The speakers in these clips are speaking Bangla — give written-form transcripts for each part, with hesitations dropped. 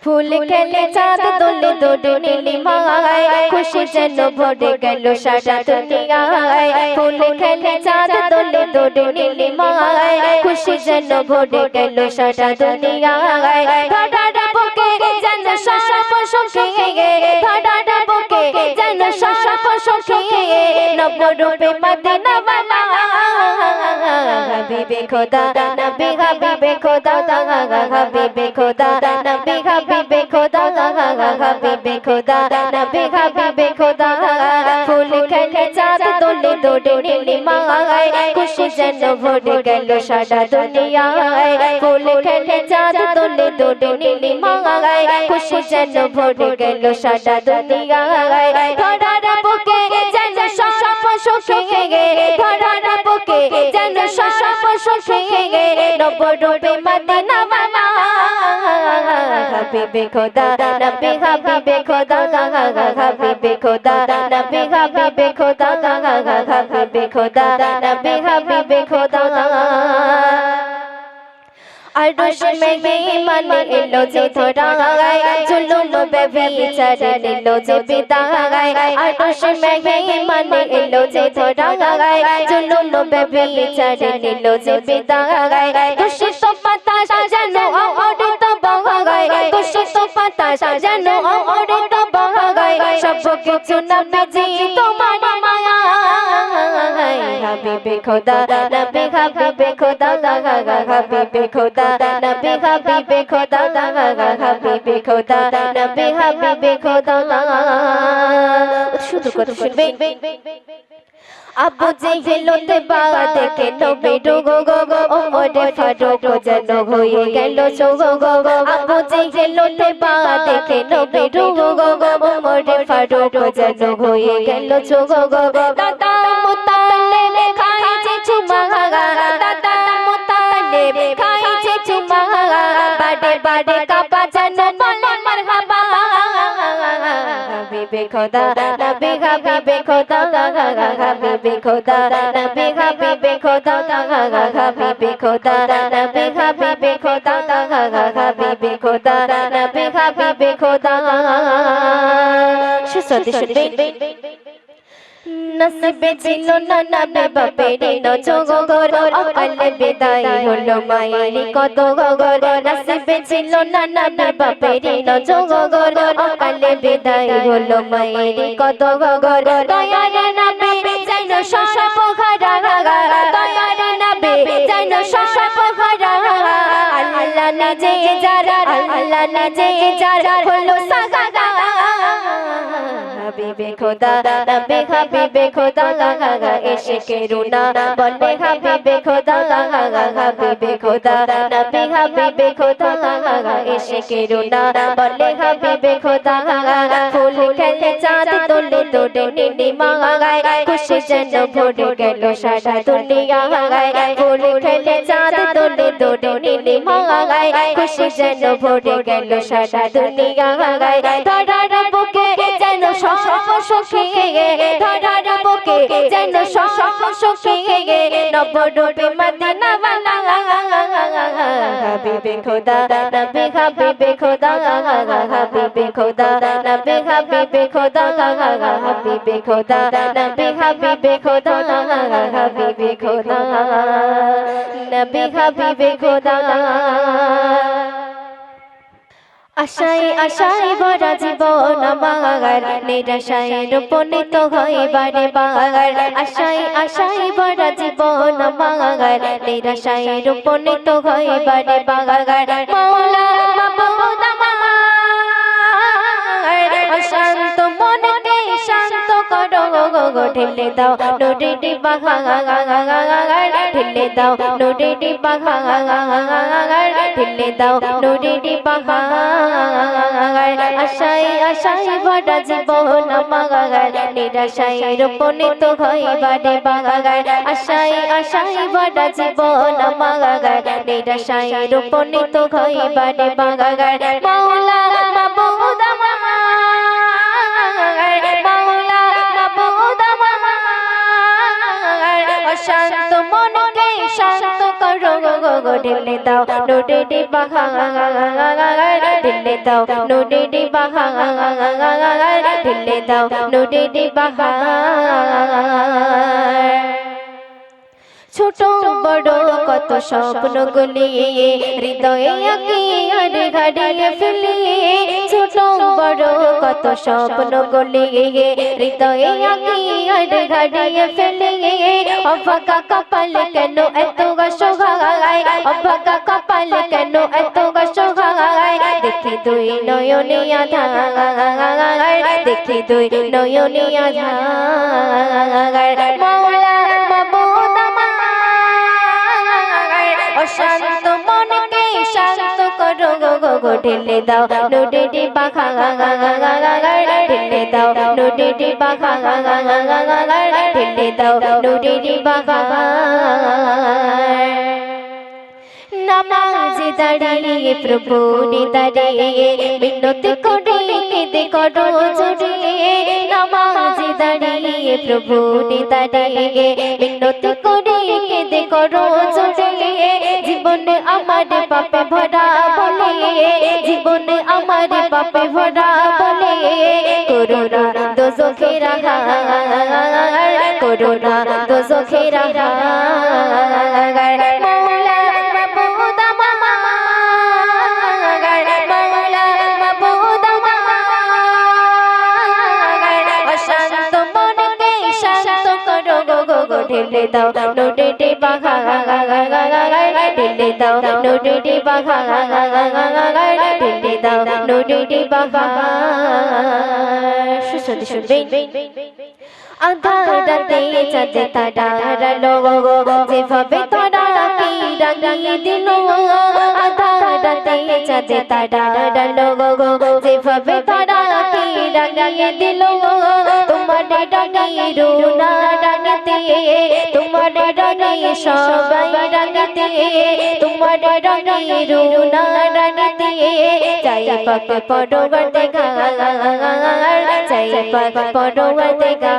ফুল খেলে চাঁদ দোলে দোলে নীলিমায় খুশি যেন ভরে গেল সারা দুনিয়ায় ফুল খেলে চাঁদ দোলে দোলে নীলিমায় খুশি যেন ভরে গেল সারা দুনিয়ায় ধরার বুকে যেন সর্ব সুখে ধরার বুকে যেন সর্ব সুখে নবরূপে মদিনা বালা হাবিবে খোদা নবী হাবিবে খোদা হাবিবে খোদা নবী হাবিবে খোদা হাবিবে খোদা নবী হাবিবে খোদা ফুল খেলে চাঁদ দোলে দোলে নীলিমায় খুশি যেন ভরে গেল সারা দুনিয়ায় ফুল খেলে চাঁদ দোলে দোলে নীলিমায় খুশি যেন ভরে গেল সারা দুনিয়ায় ধরার বুকে যেন সর্ব সুখে ধরার বুকে যেন সর্ব সুখে নবরূপে মদিনা বালা হাবিবে খোদা নবী হাবিবে খোদা হাবিবে খোদা নবী হাবিবে খোদা হাবিবে খোদা নবী হাবিবে খোদা আরশ মেহমান এলো যে ধরায় জুলুম বেবিচার এলো যে বিদায় আরশ মেহমান এলো যে ধরায় জুলুম বেবিচার এলো যে বিদায় দূষিত বাতাস যেন অমৃত বহায় দূষিত বাতাস যেন অমৃত বহায় সব কিছু নবীজি তোমার মায়া হাবিবে খোদা নবী হাবিবে খোদা হাবিবে খোদা নবী হাবিবে খোদা হাবিবে খোদা নবী হাবিবে খোদা শুধু কথা শুনবে আবু জেহেল বা দেখে নবী গো ওমরে ফারুক যেন হয়ে গেল চোখ গো আবু জেহেল বা দেখে নবী গো ওমরে ফারুক যেন হয়ে গেল চোখ গো দাদা মুতালিব খাইছে চুমা দাদা মুতালিব খাইছে চুমা বাড়ে বাড়ে কাবা যেন বলে মারহাবা হাবিবে খোদা নবী হাবিবে খোদা হাবিবে খোদা নবী হাবিবে খোদা হাবিবে খোদা নবী হাবিবে খোদা হাবিবে খোদা নবী হাবিবে খোদা সুসতে শুনবে নসিবে ছিল না নবী বাপের নজগর অকালে বিদায় হলো মায়ের কত গগর নসিবে ছিল না নবী বাপের নজগর অকালে বিদায় হলো মায়ের কত গগর দয়ার নবী যেন সর্ব হারা দয়ার নবী যেন সর্ব হারা আল্লাহ নিজে যারা আল্লাহ নিজে যারা হলো সাগাদা হাবিবে খোদা নবী হাবিবে খোদা ইশকে রুনা বলে হাবিবে খোদা হাবিবে খোদা নবী হাবিবে খোদা ইশকে রুনা বলে হাবিবে খোদা ফুল খেলে চাঁদ দোলে দোলে নীলিমায় খুশি যেন ভরে গেল সারা দুনিয়ায় ফুল খেলে চাঁদ দোলে দোলে নীলিমায় খুশি যেন ভরে গেল সারা দুনিয়ায় ধরার বুকে যেন সর্ব সুখে ধরার বুকে যেন সর্ব সুখে নবরূপে মদিনা বালা হাবিবে খোদা নবী হাবিবে খোদা হাবিবে খোদা নবী হাবিবে খোদা হাবিবে খোদা নবী হাবিবে খোদা হাবিবে খোদা নবী হাবিবে খোদা আশায় আশায় ভরা জীবন আমার নিরাশায় রূপণিত হয় বারে বার আশায় আশায় ভরা জীবন আমার নিরাশায় রূপণিত হয় বারে বার মাওলা মাবুদ আমার অশান্ত মনকে শান্ত করো গো ঢেলে দাও নুরিটি বাহার ঢেলে দাও নুরিটি বাহার ঢেলে দাও নুরিটি বাহার আশায় আশায় ভরা জীবন আমার নিরাশায় রূপণিত হয় বারে বার আশায় আশায় ভরা জীবন আমার নিরাশায় রূপণিত হয় বারে বার মাওলা মাবুদ আমার মাওলা মাবুদ আমার অশান্ত মনকে শান্ত করো গো গো ঢেলে দাও নদীটি বাহার ঢেলে দাও নদীটি বাহার ঢেলে দাও নদীটি বাহার ছোট বড় কত স্বপ্নগুলি হৃদয়ে আঁকি আর ঘাড়িয়ে ফেলি ছোট বড় কত স্বপ্নগুলি হৃদয়ে আঁকি আর ঘাড়িয়ে ফেলি অভাগা কপাল কেন এত অসহায় অভাগা কপাল কেন এত অসহায় দেখি দুই নয়নে আধার দেখি দুই নয়নে আধার মাওলা মাবুদ অশান্ত মনকে শান্ত করো গো গো ঢেলে দাও নদীটি বাহার ঢেলে দাও নদীটি বাহার ঢেলে দাও নদীটি বাহার নামাজে দাঁড়িয়ে প্রভু দাঁড়িয়ে মিনতি করে কেঁদে করো জোরে নামাজে দাঁড়িয়ে প্রভু দাঁড়িয়ে মিনতি করে কেঁদে করো জোরে জীবনে আমার পাপে ভরা বলে জীবনে আমার পাপে ভরা বলে করোনা দোজখের আহার করোনা দোজখের আহার মাওলা মাবুদ মাওলা মাবুদ অশান্ত মনকে শান্ত করো গো গো গো ঢেলে দাও নদীটি বাহার ঢেলে দাও নদীটি বাহার ঢেলে দাও নদীটি বাহার সুসদি শুনবেন আধার রাতে চাঁদে তারালো যেভাবে তারা কি রাঙিয়ে দিল আধার রাতে চাঁদে তারালো যেভাবে তারা কি রাঙিয়ে দিল তোমার রাঙিয়ে রুনা রাঙিতে তোমার রাঙিয়ে সবাই রাঙিতে তোমার রাঙিয়ে রুনা রাঙিতে চাই পাক পরোয়ার দেখার চাই পাক পরোয়ার দেখার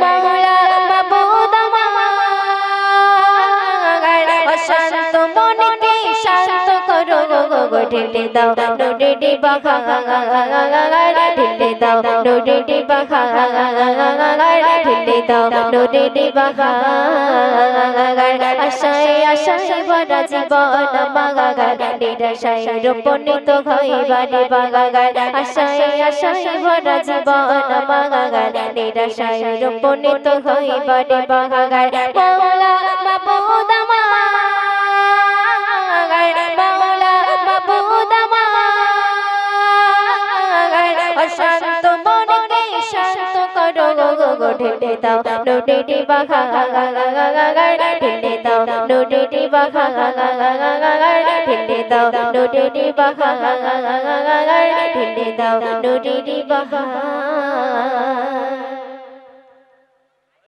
মাওলা মাবুদ অশান্ত মনকে শান্ত করো গো গো ঢেলে দাও নদীটি বাহার ঢেলে দাও নদীটি বাহার ঢেলে দাও নদীটি বাহার আশায় আশায় ভরা জীবন বাগার নিরাশায় রূপনীত হইবারে বাগার আশায় আশায় ভরা জীবন বাগার নিরাশায় রূপনীত হইবারে বাগার মাওলা মাবুদ মাওলা মাবুদ অশান্ত মনকে শান্ত করো গো গো ঢেলে দাও নদীটি বাহার ঢেলে দাও নদীটি বাহার ঢেলে দাও নদীটি বাহার ঢেলে দাও নদীটি বাহার